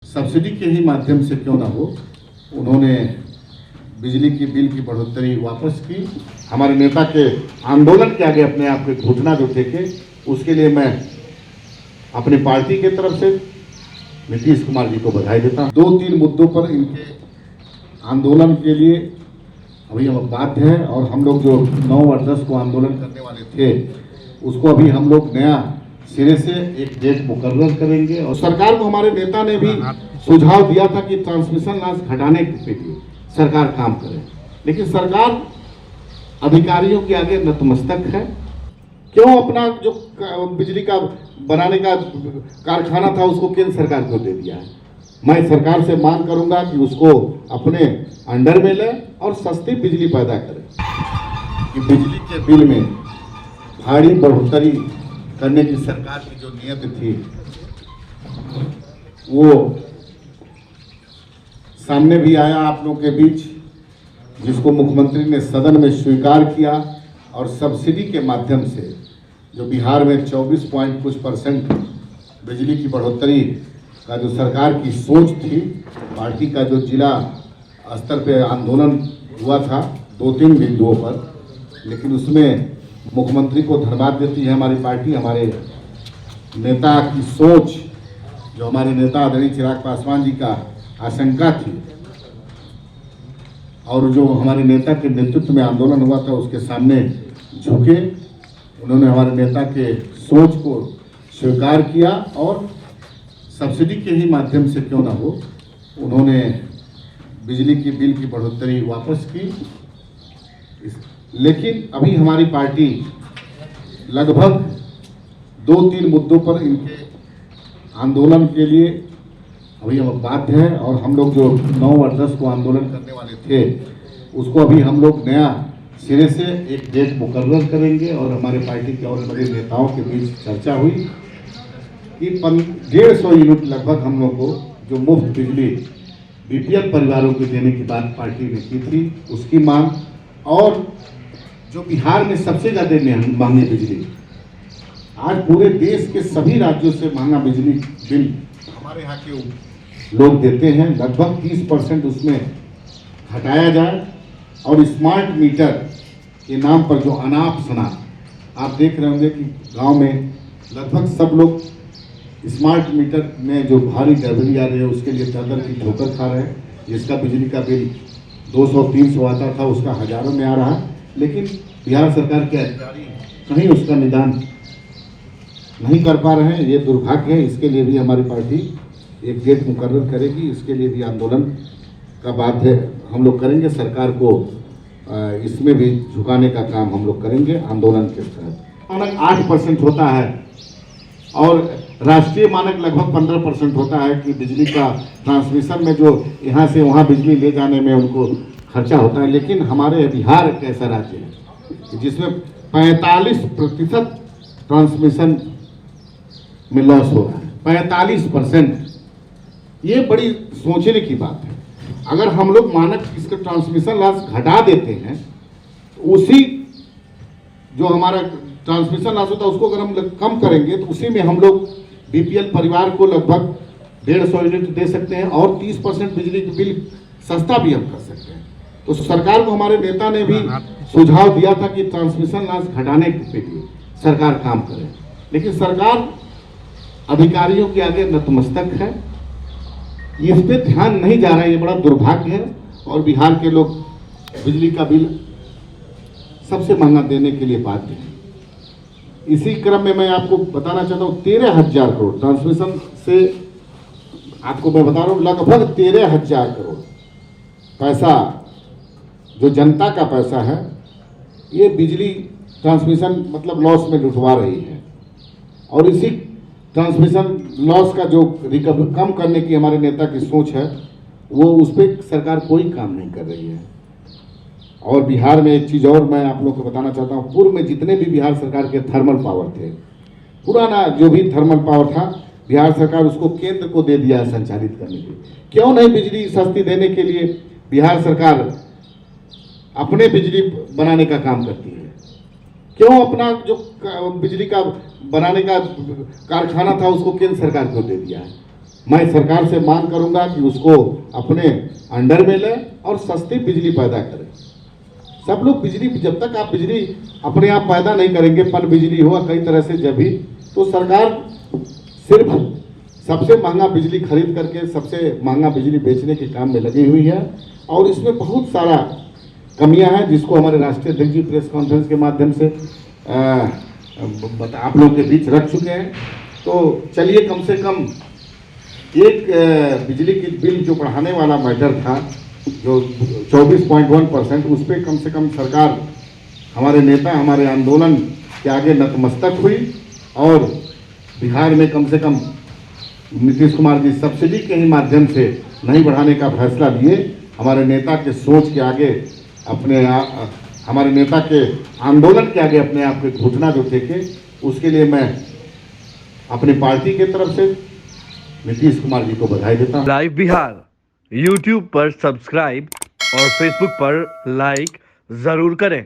Subsidy के ही माध्यम से क्यों ना हो, उन्होंने बिजली की बिल की बढ़ोतरी वापस की। हमारे नेता के आंदोलन के आगे अपने आप के घुटना जो टेके, उसके लिए मैं अपनी पार्टी की तरफ से नीतीश कुमार जी को बधाई देता हूँ। 2-3 मुद्दों पर इनके आंदोलन के लिए अभी हम बाध्य हैं, और हम लोग जो 9 और 10 को आंदोलन करने वाले थे उसको अभी हम लोग नया सिरे से एक डेट मुकर्रर करेंगे। और सरकार को हमारे नेता ने भी सुझाव दिया था कि ट्रांसमिशन लॉस घटाने के लिए सरकार काम करे, लेकिन सरकार अधिकारियों के आगे नतमस्तक है। क्यों अपना जो बिजली का बनाने का कारखाना था उसको केंद्र सरकार को दे दिया है। मैं सरकार से मांग करूंगा कि उसको अपने अंडर में ले और सस्ती बिजली पैदा करे, कि बिजली के बिल में भारी बढ़ोतरी करने की सरकार की जो नीयत थी वो सामने भी आया आप लोगों के बीच, जिसको मुख्यमंत्री ने सदन में स्वीकार किया। और सब्सिडी के माध्यम से जो बिहार में 24% बिजली की बढ़ोतरी का जो सरकार की सोच थी, पार्टी का जो जिला स्तर पे आंदोलन हुआ था 2-3 बिंदुओं पर, लेकिन उसमें मुख्यमंत्री को धन्यवाद देती है हमारी पार्टी। हमारे नेता की सोच, जो हमारे नेता आदरणीय चिराग पासवान जी का आशंका थी और जो हमारे नेता के नेतृत्व में आंदोलन हुआ था, उसके सामने झुके। उन्होंने हमारे नेता के सोच को स्वीकार किया और सब्सिडी के ही माध्यम से क्यों ना हो, उन्होंने बिजली की बिल की बढ़ोतरी वापस की। लेकिन अभी हमारी पार्टी लगभग 2-3 मुद्दों पर इनके आंदोलन के लिए अभी हम बाध्य हैं, और हम लोग जो 9 और 10 को आंदोलन करने वाले थे उसको अभी हम लोग नया सिरे से एक डेट मुकर्रर करेंगे। और हमारे पार्टी के और बड़े नेताओं के बीच चर्चा हुई कि 150 यूनिट लगभग हम लोग को जो मुफ्त बिजली बीपीएल परिवारों को देने की बात पार्टी ने की थी, उसकी मांग, और जो बिहार में सबसे ज़्यादा महंगी बिजली, आज पूरे देश के सभी राज्यों से महंगा बिजली बिल हमारे यहाँ के लोग देते हैं, लगभग 30% उसमें हटाया जाए। और स्मार्ट मीटर के नाम पर जो अनाप शनाप आप देख रहे होंगे कि गांव में लगभग सब लोग स्मार्ट मीटर में जो भारी गड़बड़ी आ रही है उसके लिए दर की ठोकर खा रहे हैं, जिसका बिजली का बिल 200-300 आता था उसका हजारों में आ रहा है। लेकिन बिहार सरकार के अधिकारी कहीं उसका निदान नहीं कर पा रहे हैं, ये दुर्भाग्य है। इसके लिए भी हमारी पार्टी एक डेट मुकर्रर करेगी, इसके लिए भी आंदोलन का बात है हम लोग करेंगे। सरकार को इसमें भी झुकाने का काम हम लोग करेंगे आंदोलन के तहत। मानक 8% होता है और राष्ट्रीय मानक लगभग 15% होता है कि बिजली का ट्रांसमिशन में जो यहाँ से वहाँ बिजली ले जाने में उनको खर्चा होता है। लेकिन हमारे बिहार एक ऐसा राज्य है जिसमें 45% ट्रांसमिशन में लॉस हो रहा है, 45%। ये बड़ी सोचने की बात है। अगर हम लोग मानक इसका ट्रांसमिशन लॉस घटा देते हैं तो उसी जो हमारा ट्रांसमिशन लॉस होता है उसको अगर हम कम करेंगे तो उसी में हम लोग बीपीएल परिवार को लगभग 150 यूनिट दे सकते हैं और 30% बिजली की बिल सस्ता भी हम कर सकते हैं। तो सरकार को हमारे नेता ने भी सुझाव दिया था कि ट्रांसमिशन लॉस घटाने के लिए सरकार काम करे, लेकिन सरकार अधिकारियों के आगे नतमस्तक है। इस पे ध्यान नहीं जा रहा है, ये बड़ा दुर्भाग्य है। और बिहार के लोग बिजली का बिल सबसे महंगा देने के लिए बाध्य हैं। इसी क्रम में मैं आपको बताना चाहता हूँ 13,000 करोड़ ट्रांसमिशन से, आपको मैं बता रहा हूँ लगभग 13,000 करोड़ पैसा जो जनता का पैसा है, ये बिजली ट्रांसमिशन मतलब लॉस में लुटवा रही है। और इसी ट्रांसमिशन लॉस का जो रिकवर कम करने की हमारे नेता की सोच है, वो उस पर सरकार कोई काम नहीं कर रही है। और बिहार में एक चीज़ और मैं आप लोग को बताना चाहता हूँ, पूर्व में जितने भी बिहार सरकार के थर्मल पावर थे, पुराना जो भी थर्मल पावर था, बिहार सरकार उसको केंद्र को दे दिया है संचालित करने के लिए। क्यों नहीं बिजली सस्ती देने के लिए बिहार सरकार अपने बिजली बनाने का काम करती है? क्यों अपना जो बिजली का बनाने का कारखाना था उसको केंद्र सरकार को दे दिया है? मैं सरकार से मांग करूंगा कि उसको अपने अंडर में ले और सस्ती बिजली पैदा करें। सब लोग बिजली, जब तक आप बिजली अपने आप पैदा नहीं करेंगे, पन बिजली हुआ कई तरह से जब भी, तो सरकार सिर्फ सबसे महंगा बिजली खरीद करके सबसे महंगा बिजली बेचने के काम में लगी हुई है। और इसमें बहुत सारा कमियां हैं जिसको हमारे राष्ट्रीय अध्यक्ष जी प्रेस कॉन्फ्रेंस के माध्यम से आप लोगों के बीच रख चुके हैं। तो चलिए, कम से कम एक बिजली की बिल जो बढ़ाने वाला मैटर था, जो 24.1%, उस पर कम से कम सरकार, हमारे नेता, हमारे आंदोलन के आगे नतमस्तक हुई और बिहार में कम से कम नीतीश कुमार जी सब्सिडी के ही माध्यम से नहीं बढ़ाने का फैसला लिए। हमारे नेता के सोच के आगे अपने हमारे नेता के आंदोलन के आगे अपने आप के घुटना जो टेके, उसके लिए मैं अपनी पार्टी के तरफ से नीतीश कुमार जी को बधाई देता हूँ। लाइव बिहार यूट्यूब पर सब्सक्राइब और फेसबुक पर लाइक जरूर करें।